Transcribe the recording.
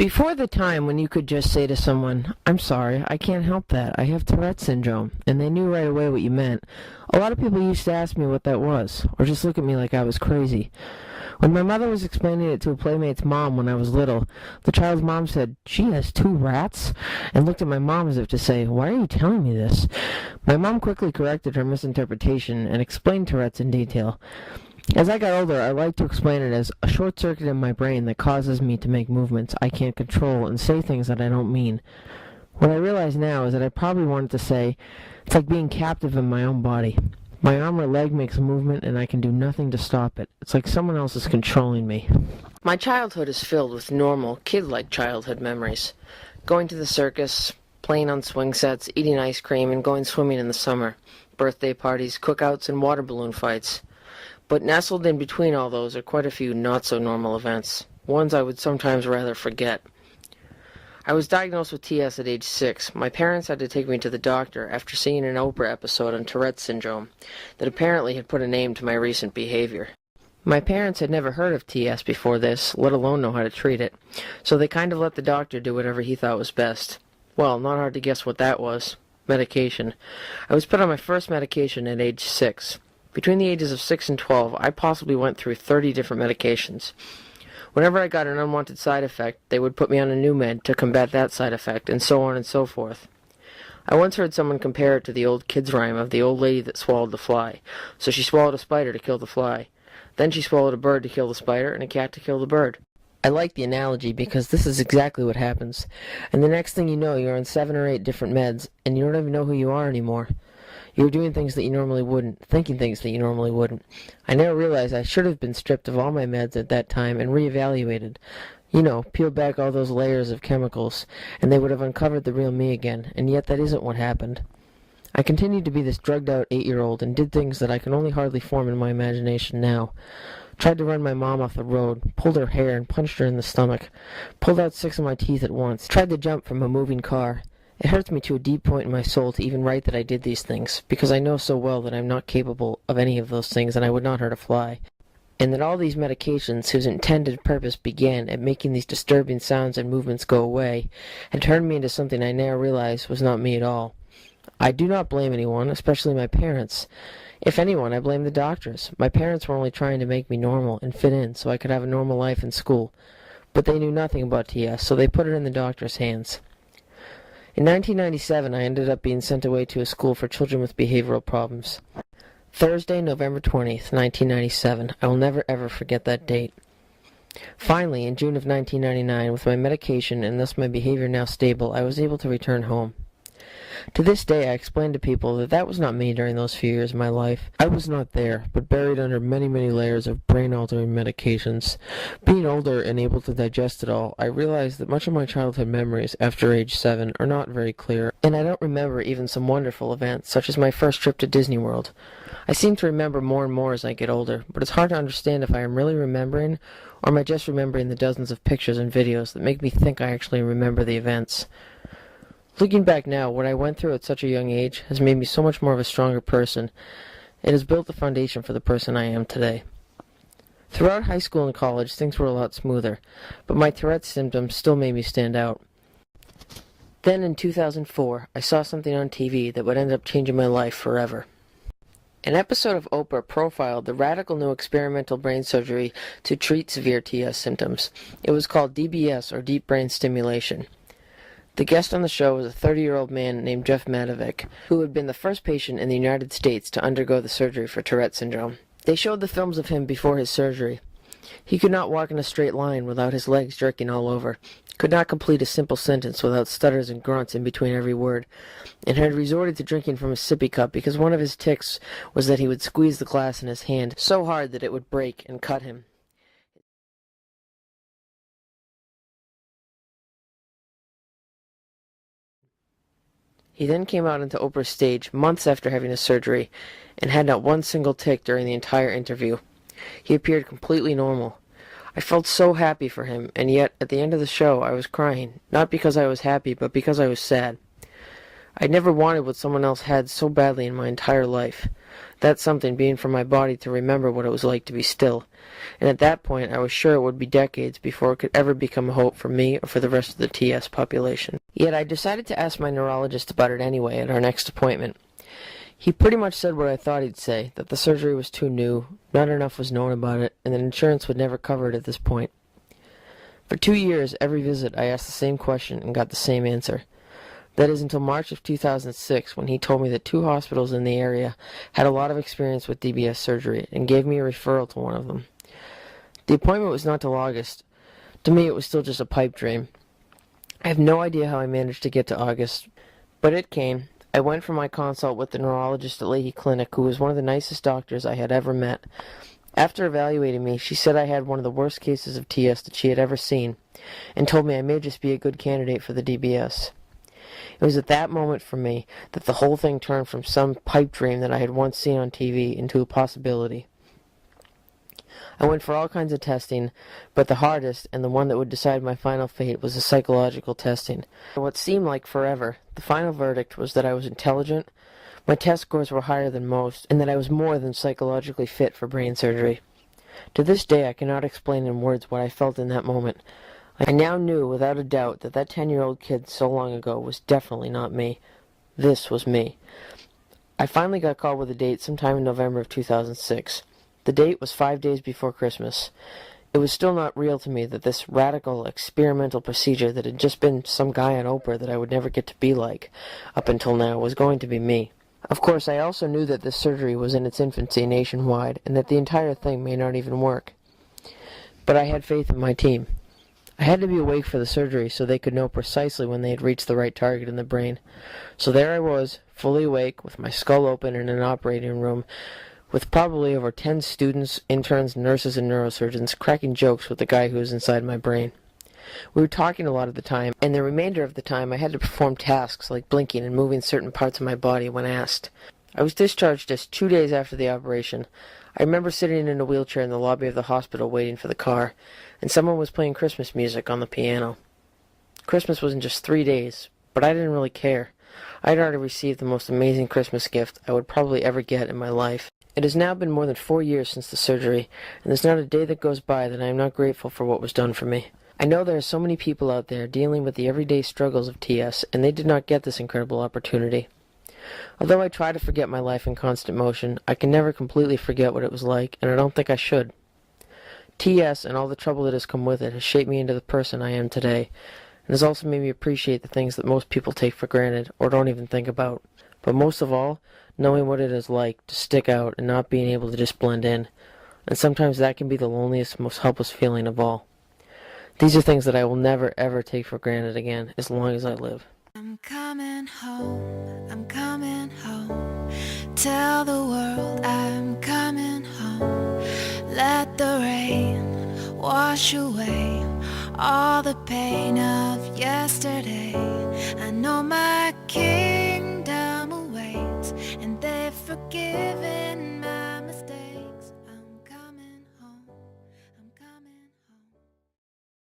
Before the time when you could just say to someone, "I'm sorry, I can't help that, I have Tourette's syndrome," and they knew right away what you meant, a lot of people used to ask me what that was, or just look at me like I was crazy. When my mother was explaining it to a playmate's mom when I was little, the child's mom said, "She has two rats?" and looked at my mom as if to say, "Why are you telling me this?" My mom quickly corrected her misinterpretation and explained Tourette's in detail. As I got older, I like to explain it as a short circuit in my brain that causes me to make movements I can't control and say things that I don't mean. What I realize now is that I probably wanted to say, it's like being captive in my own body. My arm or leg makes a movement and I can do nothing to stop it. It's like someone else is controlling me. My childhood is filled with normal, kid-like childhood memories. Going to the circus, playing on swing sets, eating ice cream, and going swimming in the summer. Birthday parties, cookouts, and water balloon fights. But nestled in between all those are quite a few not-so-normal events, ones I would sometimes rather forget. I was diagnosed with TS at age 6. My parents had to take me to the doctor after seeing an Oprah episode on Tourette's syndrome that apparently had put a name to my recent behavior. My parents had never heard of TS before this, let alone know how to treat it, so they kind of let the doctor do whatever he thought was best. Well, not hard to guess what that was. Medication. I was put on my first medication at age 6. Between the ages of 6 and 12, I possibly went through 30 different medications. Whenever I got an unwanted side effect, they would put me on a new med to combat that side effect, and so on and so forth. I once heard someone compare it to the old kid's rhyme of the old lady that swallowed the fly. So she swallowed a spider to kill the fly. Then she swallowed a bird to kill the spider, and a cat to kill the bird. I like the analogy because this is exactly what happens. And the next thing you know, you're on 7 or 8 different meds, and you don't even know who you are anymore. You were doing things that you normally wouldn't, thinking things that you normally wouldn't. I now realize I should have been stripped of all my meds at that time and reevaluated. You know, peeled back all those layers of chemicals, and they would have uncovered the real me again, and yet that isn't what happened. I continued to be this drugged-out 8-year-old and did things that I can only hardly form in my imagination now. Tried to run my mom off the road, pulled her hair and punched her in the stomach, pulled out 6 of my teeth at once, tried to jump from a moving car. It hurts me to a deep point in my soul to even write that I did these things, because I know so well that I am not capable of any of those things and I would not hurt a fly. And that all these medications, whose intended purpose began at making these disturbing sounds and movements go away, had turned me into something I now realize was not me at all. I do not blame anyone, especially my parents. If anyone, I blame the doctors. My parents were only trying to make me normal and fit in so I could have a normal life in school. But they knew nothing about TS, so they put it in the doctor's hands. In 1997, I ended up being sent away to a school for children with behavioral problems. Thursday, November 20th, 1997. I will never ever forget that date. Finally, in June of 1999, with my medication and thus my behavior now stable, I was able to return home. To this day, I explain to people that that was not me during those few years of my life. I was not there, but buried under many, many layers of brain-altering medications. Being older and able to digest it all, I realized that much of my childhood memories after age 7 are not very clear, and I don't remember even some wonderful events, such as my first trip to Disney World. I seem to remember more and more as I get older, but it's hard to understand if I am really remembering, or am I just remembering the dozens of pictures and videos that make me think I actually remember the events. Looking back now, what I went through at such a young age has made me so much more of a stronger person. It has built the foundation for the person I am today. Throughout high school and college, things were a lot smoother, but my Tourette's symptoms still made me stand out. Then in 2004, I saw something on TV that would end up changing my life forever. An episode of Oprah profiled the radical new experimental brain surgery to treat severe TS symptoms. It was called DBS, or deep brain stimulation. The guest on the show was a 30-year-old man named Jeff Madovic, who had been the first patient in the United States to undergo the surgery for Tourette syndrome. They showed the films of him before his surgery. He could not walk in a straight line without his legs jerking all over, could not complete a simple sentence without stutters and grunts in between every word, and had resorted to drinking from a sippy cup because one of his tics was that he would squeeze the glass in his hand so hard that it would break and cut him. He then came out onto Oprah's stage months after having his surgery and had not one single tic during the entire interview. He appeared completely normal. I felt so happy for him, and yet at the end of the show I was crying, not because I was happy, but because I was sad. I'd never wanted what someone else had so badly in my entire life. that something being for my body to remember what it was like to be still. And at that point I was sure it would be decades before it could ever become a hope for me or for the rest of the TS population. Yet I decided to ask my neurologist about it anyway at our next appointment. He pretty much said what I thought he'd say, that the surgery was too new, not enough was known about it, and that insurance would never cover it at this point. For 2 years, every visit I asked the same question and got the same answer. That is until March of 2006, when he told me that 2 hospitals in the area had a lot of experience with DBS surgery and gave me a referral to one of them. The appointment was not till August. To me, it was still just a pipe dream. I have no idea how I managed to get to August, but it came. I went for my consult with the neurologist at Leahy Clinic, who was one of the nicest doctors I had ever met. After evaluating me, she said I had one of the worst cases of TS that she had ever seen, and told me I may just be a good candidate for the DBS. It was at that moment for me that the whole thing turned from some pipe dream that I had once seen on TV into a possibility. I went for all kinds of testing, but the hardest, and the one that would decide my final fate, was the psychological testing. For what seemed like forever, the final verdict was that I was intelligent, my test scores were higher than most, and that I was more than psychologically fit for brain surgery. To this day I cannot explain in words what I felt in that moment. I now knew without a doubt that that 10-year-old kid so long ago was definitely not me. This was me. I finally got called with a date sometime in November of 2006. The date was 5 days before Christmas. It was still not real to me that this radical, experimental procedure that had just been some guy on Oprah that I would never get to be like up until now was going to be me. Of course, I also knew that this surgery was in its infancy nationwide, and that the entire thing may not even work. But I had faith in my team. I had to be awake for the surgery so they could know precisely when they had reached the right target in the brain. So there I was, fully awake, with my skull open in an operating room, with probably over 10 students, interns, nurses, and neurosurgeons cracking jokes with the guy who was inside my brain. We were talking a lot of the time, and the remainder of the time I had to perform tasks like blinking and moving certain parts of my body when asked. I was discharged just 2 days after the operation. I remember sitting in a wheelchair in the lobby of the hospital waiting for the car, and someone was playing Christmas music on the piano. Christmas was in just 3 days, but I didn't really care. I had already received the most amazing Christmas gift I would probably ever get in my life. It has now been more than 4 years since the surgery, and there's not a day that goes by that I am not grateful for what was done for me. I know there are so many people out there dealing with the everyday struggles of TS, and they did not get this incredible opportunity. Although I try to forget my life in constant motion, I can never completely forget what it was like, and I don't think I should. TS and all the trouble that has come with it has shaped me into the person I am today, and has also made me appreciate the things that most people take for granted or don't even think about. But most of all, knowing what it is like to stick out and not being able to just blend in, and sometimes that can be the loneliest, most helpless feeling of all. These are things that I will never, ever take for granted again as long as I live. I'm coming home, tell the world I'm coming home. Let the rain wash away all the pain of yesterday. I know my kingdom awaits, and they've forgiven